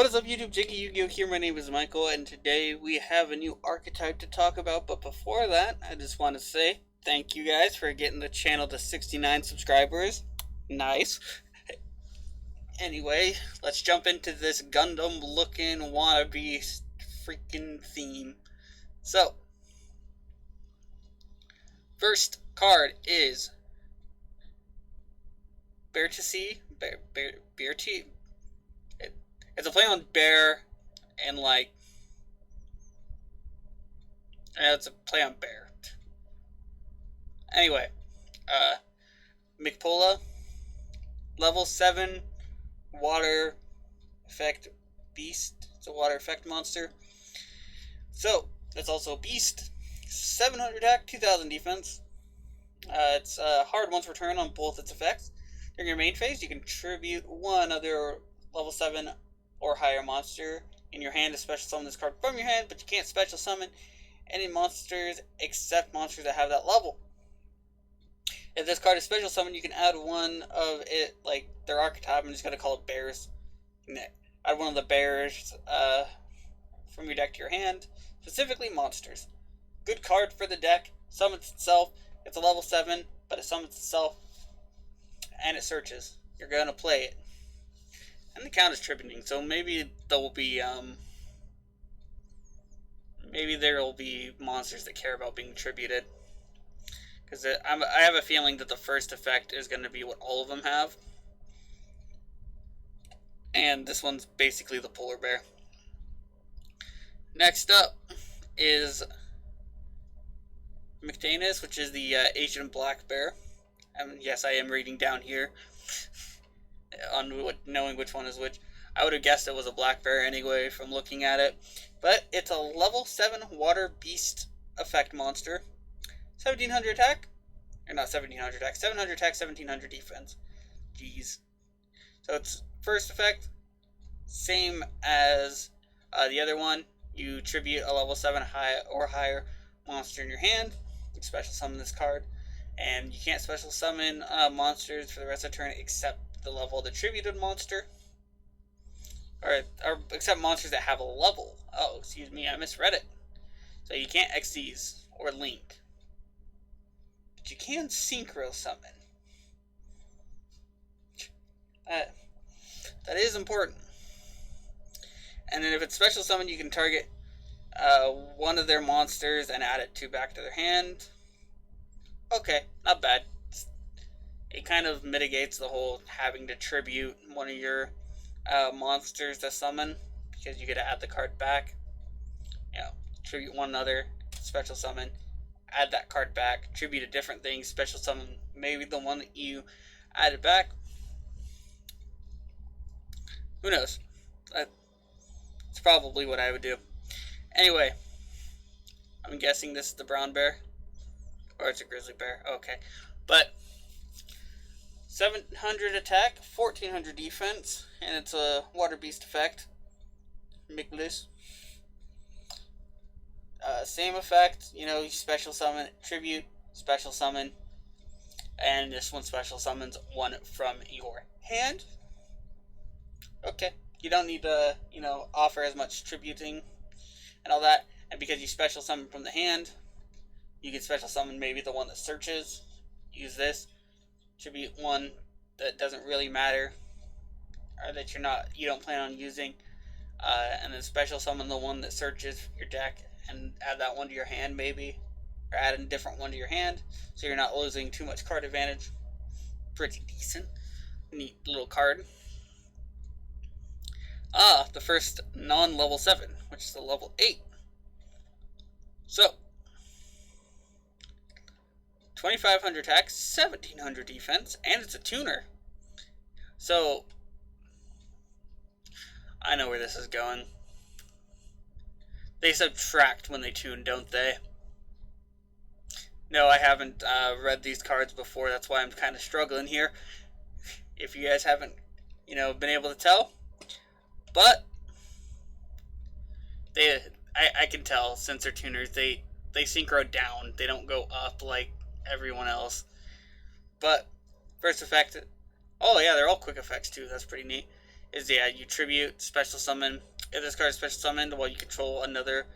What is up, YouTube? JankyYGO here. My name is Michael, and today we have a new archetype to talk about. But before that, I just want to say thank you guys for getting the channel to 69 subscribers. Nice. Anyway, let's jump into this Gundam-looking wannabe freaking theme. So, first card is Bearcti. Bearcti. It's a play on bear, and it's a play on bear. Anyway, Mikhael, level 7, water effect beast. It's a water effect monster. So, it's also a beast. 700 attack, 2000 defense. It's hard once per turn on both its effects. During your main phase, you can tribute one other level 7 or higher monster in your hand to special summon this card from your hand, but you can't special summon any monsters except monsters that have that level. If this card is special summoned, you can add one of it, like their archetype. I'm just going to call it bears. Add one of the bears from your deck to your hand, specifically monsters. Good card for the deck. Summons itself. It's a level 7, but it summons itself and it searches. You're going to play it. And the count is tributing, so maybe there will be monsters that care about being tributed. Because I have a feeling that the first effect is going to be what all of them have. And this one's basically the polar bear. Next up is Mikhael, which is the Asian black bear. And yes, I am reading down here on knowing which one is which. I would have guessed it was a black bear anyway from looking at it. But it's a level 7 water beast effect monster. 1700 attack. Or not 1700 attack. 700 attack, 1700 defense. Jeez. So it's first effect. Same as the other one. You tribute a level 7 high or higher monster in your hand. You special summon this card. And you can't special summon monsters for the rest of the turn except the level of the tributed monster. Or except monsters that have a level. Oh, excuse me, I misread it. So you can't XYZ or link. But you can synchro summon. That is important. And then if it's special summon, you can target one of their monsters and add it back to their hand. Okay, not bad. It kind of mitigates the whole having to tribute one of your monsters to summon, because you get to add the card back. Tribute one another, special summon, add that card back, tribute a different thing, special summon maybe the one that you added back. Who knows? That's probably what I would do. Anyway, I'm guessing this is the brown bear. Or it's a grizzly bear. Okay. But 700 attack, 1400 defense, and it's a water beast effect. Mikhael. Same effect, you special summon, tribute, special summon, and this one special summons one from your hand. Okay, you don't need to, offer as much tributing and all that, and because you special summon from the hand, you can special summon maybe the one that searches. Use this. Tribute one that doesn't really matter, or that you don't plan on using, and then special summon the one that searches your deck and add that one to your hand maybe, or add a different one to your hand, so you're not losing too much card advantage. Pretty decent. Neat little card. The first non-level 7, which is the level 8. So 2500 attack, 1700 defense, and it's a tuner. So, I know where this is going. They subtract when they tune, don't they? No, I haven't read these cards before. That's why I'm kind of struggling here. If you guys haven't, been able to tell. But, I can tell, since they're tuners, they synchro down. They don't go up like everyone else. But first effect, oh yeah, they're all quick effects too. That's pretty neat. is, yeah, you tribute, special summon. If this card is special summoned while you control another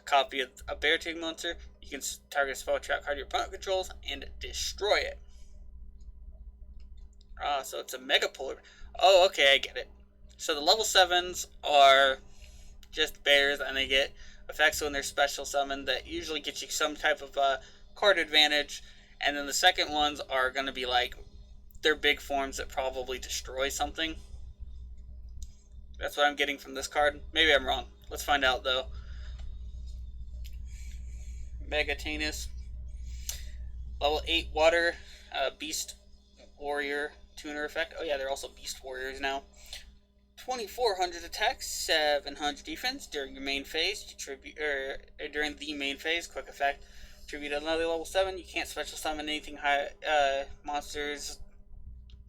copy of a Bearcti monster, you can target a spell trap card your opponent controls and destroy it. So it's a Mega Polar. Oh, okay, I get it. So the level 7s are just bears, and they get effects when they're special summoned that usually get you some type of card advantage. And then the second ones are going to be like, they're big forms that probably destroy something. That's what I'm getting from this card. Maybe I'm wrong. Let's find out, though. Megatanus. Level 8 Water. Beast Warrior Tuner effect. Oh yeah, they're also Beast Warriors now. 2400 attack, 700 defense. During your main phase, you tribute, during the main phase, quick effect. Tribute another level 7. You can't special summon anything high monsters,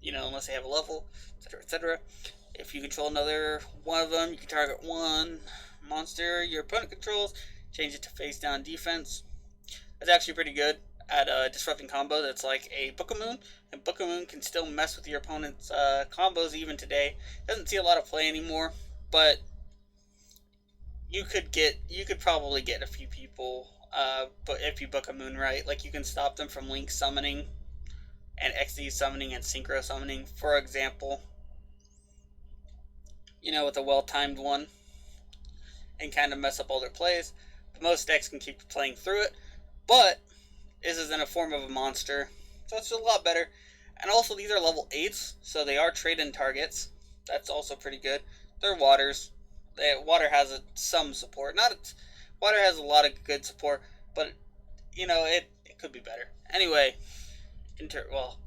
unless they have a level, etc., etc. If you control another one of them, you can target one monster your opponent controls, change it to face down defense. That's actually pretty good at a disrupting combo that's like a Book of Moon, and Book of Moon can still mess with your opponent's combos even today. Doesn't see a lot of play anymore, but you could probably get a few people, but if you Book of Moon right, like you can stop them from Link summoning and XD summoning and synchro summoning, for example. With a well-timed one, and kind of mess up all their plays. But most decks can keep playing through it, but this is in a form of a monster, so it's a lot better. And also, these are level 8s, so they are trade-in targets. That's also pretty good. They're waters. Water has some support. Water has a lot of good support, but it could be better. Anyway, well,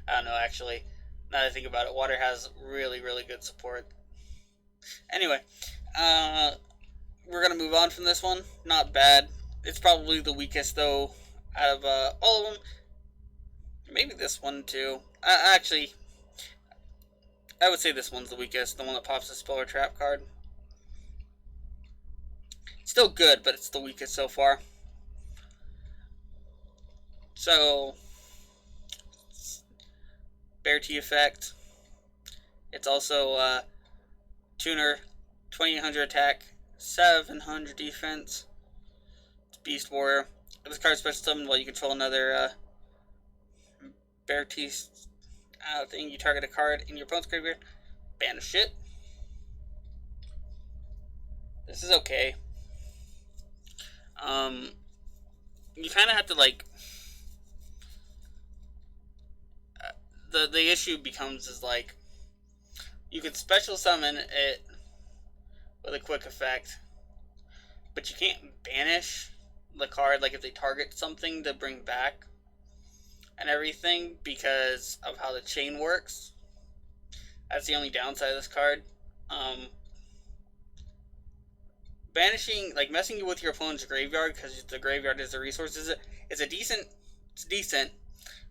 I don't know actually. Now that I think about it, water has really, really good support. Anyway, we're gonna move on from this one. Not bad. It's probably the weakest though out of all of them. Maybe this one too. Actually, I would say this one's the weakest. The one that pops the spell or trap card. Still good, but it's the weakest so far. So, Bearcti effect. It's also Tuner, 2800 attack, 700 defense. It's Beast Warrior. If this card is special summoned while you control another Bearcti thing, you target a card in your opponent's graveyard, banish it. This is okay. You kind of have to the issue becomes is you can special summon it with a quick effect, but you can't banish the card if they target something to bring back and everything because of how the chain works. That's the only downside of this card. Banishing, messing with your opponent's graveyard because the graveyard is the resources. It's decent,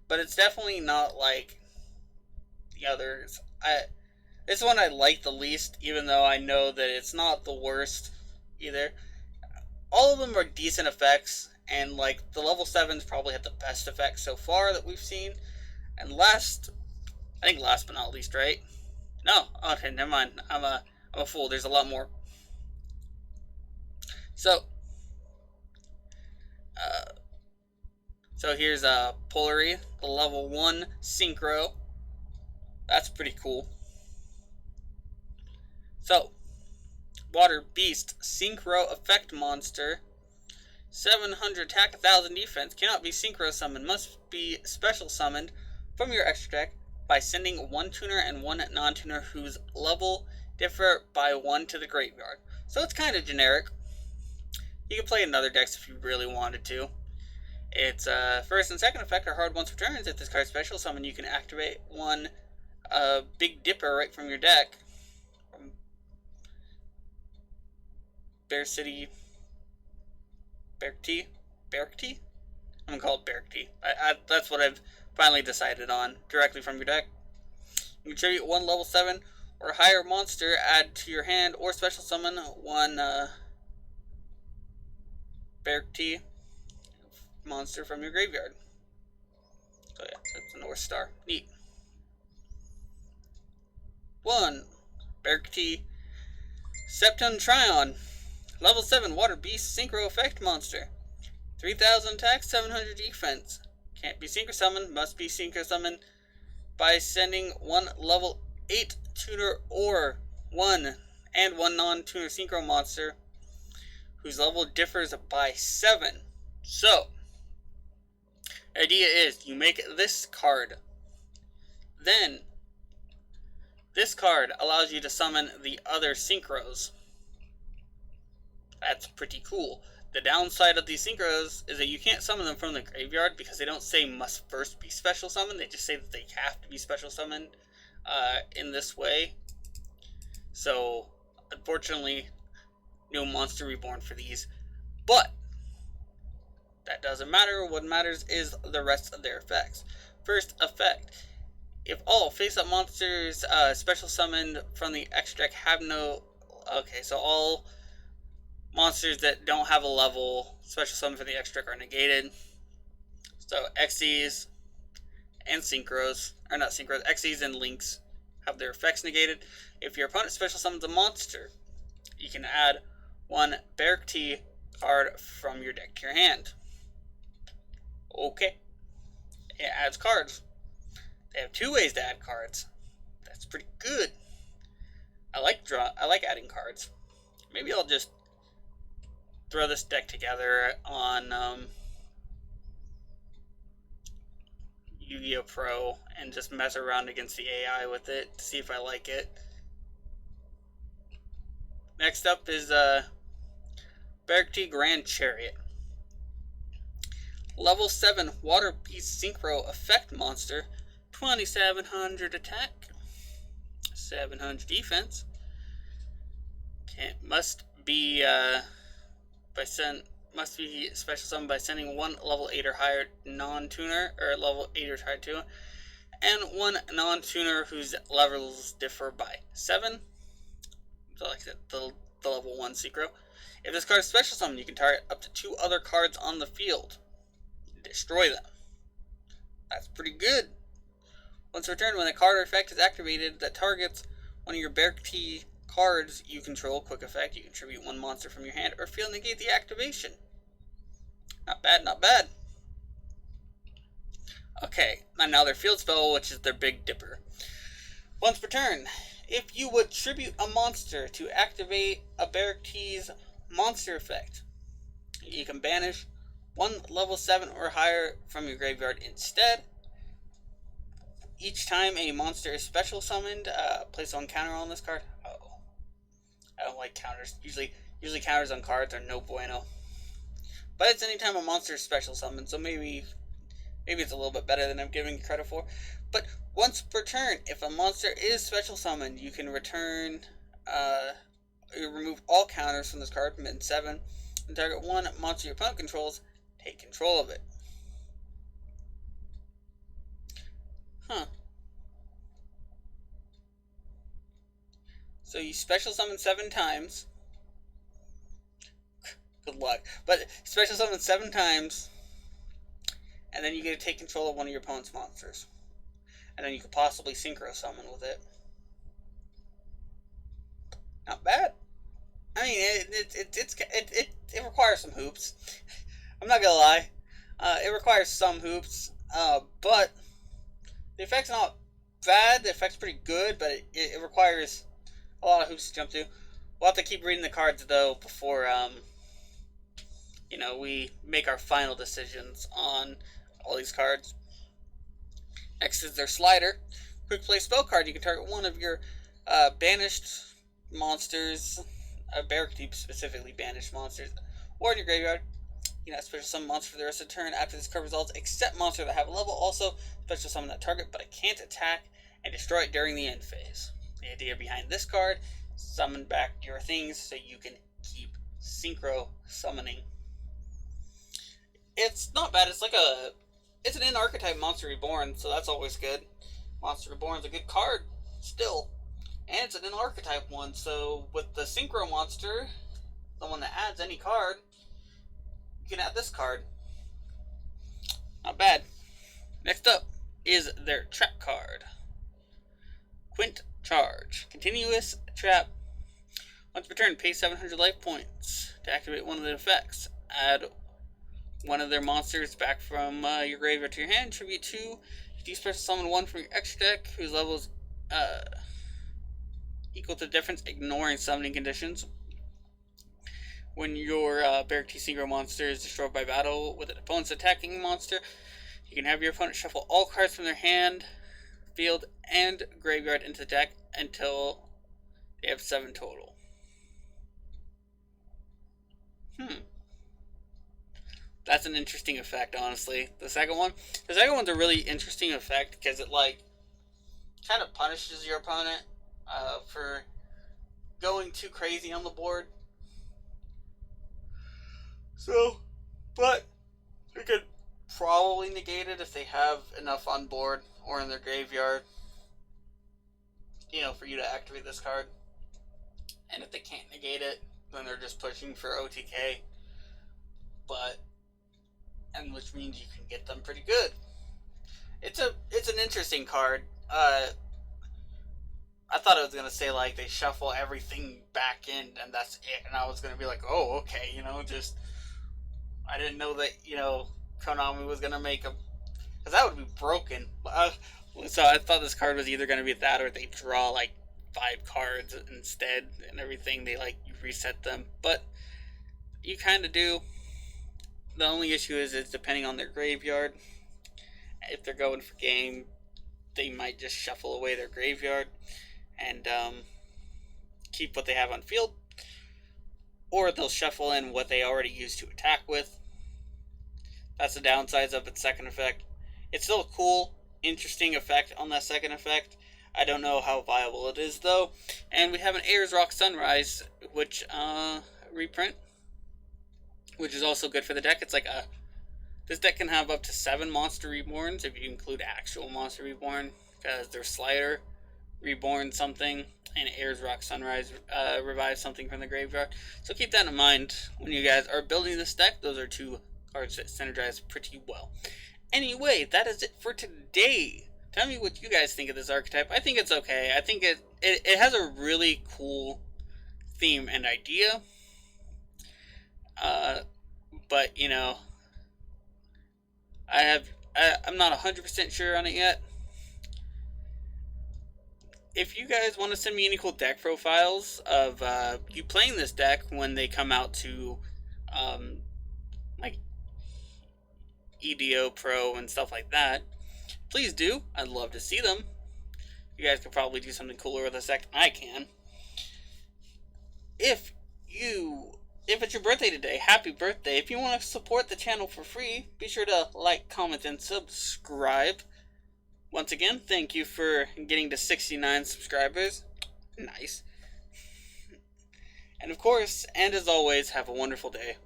but it's definitely not like the others. This one I like the least, even though I know that it's not the worst either. All of them are decent effects, and the level 7s probably have the best effects so far that we've seen. And last but not least, right? No, okay, never mind. I'm a fool. There's a lot more. So here's Polary, the level 1 synchro. That's pretty cool. So, Water Beast Synchro Effect Monster. 700 attack, 1000 defense. Cannot be synchro summoned. Must be special summoned from your extra deck by sending one tuner and one non-tuner whose level differ by 1 to the graveyard. So it's kind of generic. You can play in other decks if you really wanted to. Its first and second effect are hard once per turn. If this card special summon, you can activate one Big Dipper right from your deck. From Bearcti. I'm gonna call it Bearcti. That's what I've finally decided on. Directly from your deck. You can tribute one level 7 or higher monster, add to your hand, or special summon one Bearcti monster from your graveyard. So yeah, that's a North Star. Neat. 1. Bearcti, Septon Tryon, level 7 Water Beast Synchro Effect Monster. 3000 attack, 700 defense. Can't be synchro summoned, must be synchro summoned by sending one level 8 tuner or one non-tuner synchro monster whose level differs by 7. So, the idea is you make this card. Then, this card allows you to summon the other synchros. That's pretty cool. The downside of these synchros is that you can't summon them from the graveyard because they don't say must first be special summoned. They just say that they have to be special summoned in this way. So, unfortunately, no monster reborn for these. But, that doesn't matter. What matters is the rest of their effects. First effect. If all face-up monsters special summoned from the extra deck have no... Okay, so all monsters that don't have a level special summon from the extra deck are negated. So Xyz and Synchros, or not Synchros, Xyz and Links have their effects negated. If your opponent special summons a monster, you can add one Bearcti card from your deck to your hand. Okay. It adds cards. They have 2 ways to add cards. That's pretty good. I like adding cards. Maybe I'll just throw this deck together on Yu-Gi-Oh! Pro and just mess around against the AI with it to see if I like it. Next up is Bearcti Grand Chariot. Level 7 Water Beast Synchro Effect Monster. 2700 attack, 700 defense. Must be special summoned by sending one level 8 or higher non-tuner, or level 8 or higher tuner, and one non-tuner whose levels differ by 7. So like the level 1 synchro. If this card is special summoned, you can target up to 2 other cards on the field. Destroy them. That's pretty good. Once returned, when a card or effect is activated that targets one of your Bearcti cards you control, quick effect, you contribute 1 monster from your hand or field negate the activation. Not bad, not bad. Okay, and now their field spell, which is their Big Dipper. Once per turn, if you would tribute a monster to activate a Bearcti's monster effect, you can banish 1 level 7 or higher from your graveyard instead. Each time a monster is special summoned, place 1 counter on this card. Oh, I don't like counters. Usually counters on cards are no bueno. But it's anytime a monster is special summoned, so maybe it's a little bit better than I'm giving credit for. But once per turn, if a monster is special summoned, you can return, you remove all counters from this card, min 7, and target 1 monster your opponent controls, take control of it. Huh. So you special summon 7 times. Good luck. But special summon 7 times, and then you get to take control of one of your opponent's monsters. And then you could possibly synchro summon with it. Not bad. I mean, it requires some hoops. I'm not gonna lie. It requires some hoops. But the effect's not bad. The effect's pretty good, but it requires a lot of hoops to jump through. We'll have to keep reading the cards, though, before, we make our final decisions on all these cards. Next is their slider. Quick play spell card. You can target one of your banished monsters, Bearcti specifically banished monsters, or in your graveyard. You can special summon monster for the rest of the turn after this card resolves, except monster that have a level. Also, special summon that target, but it can't attack, and destroy it during the end phase. The idea behind this card, summon back your things so you can keep synchro summoning. It's not bad. It's an in archetype Monster Reborn, so that's always good. Monster Reborn's a good card, still. And it's an in archetype one, so with the synchro monster, the one that adds any card, you can add this card. Not bad. Next up is their trap card. Quint Charge. Continuous trap. Once per turn, pay 700 life points to activate one of the effects. Add one of their monsters back from your graveyard to your hand. Tribute 2. If you special summon one from your extra deck whose level is equal to the difference, ignoring summoning conditions. When your Bearcti synchro monster is destroyed by battle with an opponent's attacking monster, you can have your opponent shuffle all cards from their hand, field, and graveyard into the deck until they have 7 total. That's an interesting effect, honestly. The second one's a really interesting effect because it kind of punishes your opponent for going too crazy on the board. So, but we could probably negate it if they have enough on board or in their graveyard, for you to activate this card. And if they can't negate it, then they're just pushing for OTK. And which means you can get them pretty good. It's an interesting card. I thought it was gonna say they shuffle everything back in and that's it, and I was gonna be like, oh, okay, I didn't know that Konami was gonna make because that would be broken. So I thought this card was either gonna be that or they draw 5 cards instead and everything. They you reset them, but you kind of do. The only issue is it's depending on their graveyard. If they're going for game, they might just shuffle away their graveyard and keep what they have on field. Or they'll shuffle in what they already used to attack with. That's the downsides of its second effect. It's still a cool, interesting effect on that second effect. I don't know how viable it is, though. And we have an Ayers Rock Sunrise, which reprint, which is also good for the deck. It's this deck can have up to 7 Monster Reborns if you include actual Monster Reborn, because their Slider reborn something, and Ayers Rock Sunrise revives something from the graveyard. So keep that in mind when you guys are building this deck. Those are 2 cards that synergize pretty well. Anyway, that is it for today. Tell me what you guys think of this archetype. I think it's okay. I think it has a really cool theme and idea. But I'm not 100% sure on it yet. If you guys want to send me any cool deck profiles of you playing this deck when they come out to EDO Pro and stuff like that, please do. I'd love to see them. You guys could probably do something cooler with this deck than I can. If it's your birthday today, happy birthday. If you want to support the channel for free, be sure to like, comment, and subscribe. Once again, thank you for getting to 69 subscribers. Nice. And of course, and as always, have a wonderful day.